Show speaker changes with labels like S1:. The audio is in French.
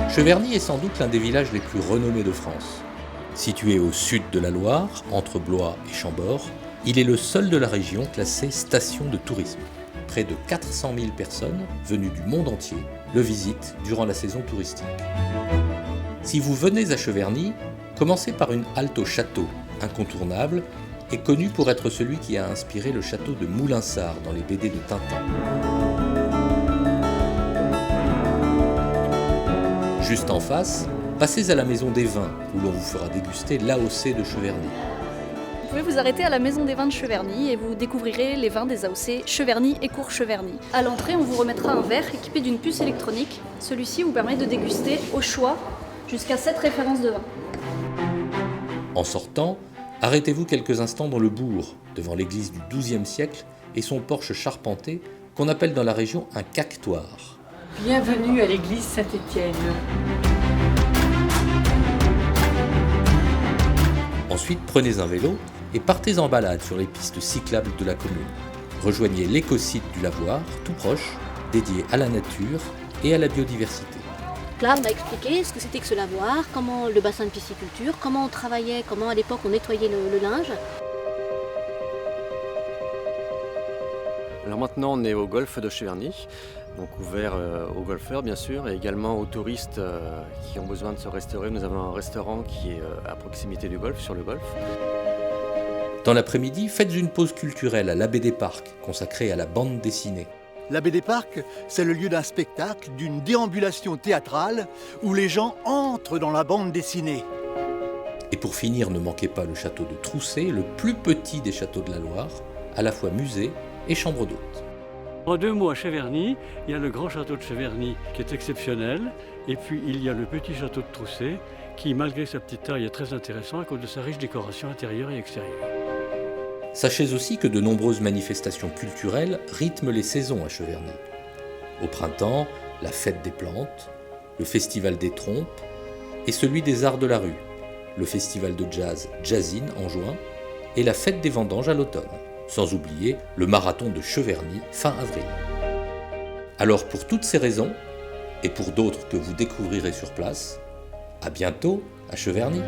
S1: Cheverny est sans doute l'un des villages les plus renommés de France. Situé au sud de la Loire, entre Blois et Chambord, il est le seul de la région classé station de tourisme. Près de 400 000 personnes venues du monde entier le visitent durant la saison touristique. Si vous venez à Cheverny, commencez par une halte au château, incontournable et connu pour être celui qui a inspiré le château de Moulinsart dans les BD de Tintin. Juste en face, passez à la Maison des Vins, où l'on vous fera déguster l'AOC de Cheverny.
S2: Vous pouvez vous arrêter à la Maison des Vins de Cheverny et vous découvrirez les vins des AOC Cheverny et Cours Cheverny. À l'entrée, on vous remettra un verre équipé d'une puce électronique. Celui-ci vous permet de déguster au choix jusqu'à 7 références de vin.
S1: En sortant, arrêtez-vous quelques instants dans le bourg, devant l'église du XIIe siècle et son porche charpenté qu'on appelle dans la région un cactoire.
S3: Bienvenue à l'église Saint-Étienne.
S1: Ensuite, prenez un vélo et partez en balade sur les pistes cyclables de la commune. Rejoignez l'écosite du Lavoir, tout proche, dédié à la nature et à la biodiversité.
S4: Claire m'a expliqué ce que c'était que ce lavoir, comment le bassin de pisciculture, comment on travaillait, comment à l'époque on nettoyait le linge.
S5: Alors maintenant on est au golfe de Cheverny, donc ouvert aux golfeurs bien sûr et également aux touristes qui ont besoin de se restaurer. Nous avons un restaurant qui est à proximité du golfe, sur le golfe.
S1: Dans l'après-midi, faites une pause culturelle à l'Abbé des Parcs, consacrée à la bande dessinée.
S6: L'Abbé des Parcs, c'est le lieu d'un spectacle, d'une déambulation théâtrale où les gens entrent dans la bande dessinée.
S1: Et pour finir, ne manquez pas le château de Troussé, le plus petit des châteaux de la Loire, à la fois musée et chambre d'hôte.
S7: En 2 mots, à Cheverny, il y a le grand château de Cheverny qui est exceptionnel, et puis il y a le petit château de Troussé qui, malgré sa petite taille, est très intéressant à cause de sa riche décoration intérieure et extérieure.
S1: Sachez aussi que de nombreuses manifestations culturelles rythment les saisons à Cheverny. Au printemps, la fête des plantes, le festival des trompes et celui des arts de la rue, le festival de jazz Jazzine en juin et la fête des vendanges à l'automne. Sans oublier le marathon de Cheverny fin avril. Alors pour toutes ces raisons, et pour d'autres que vous découvrirez sur place, à bientôt à Cheverny.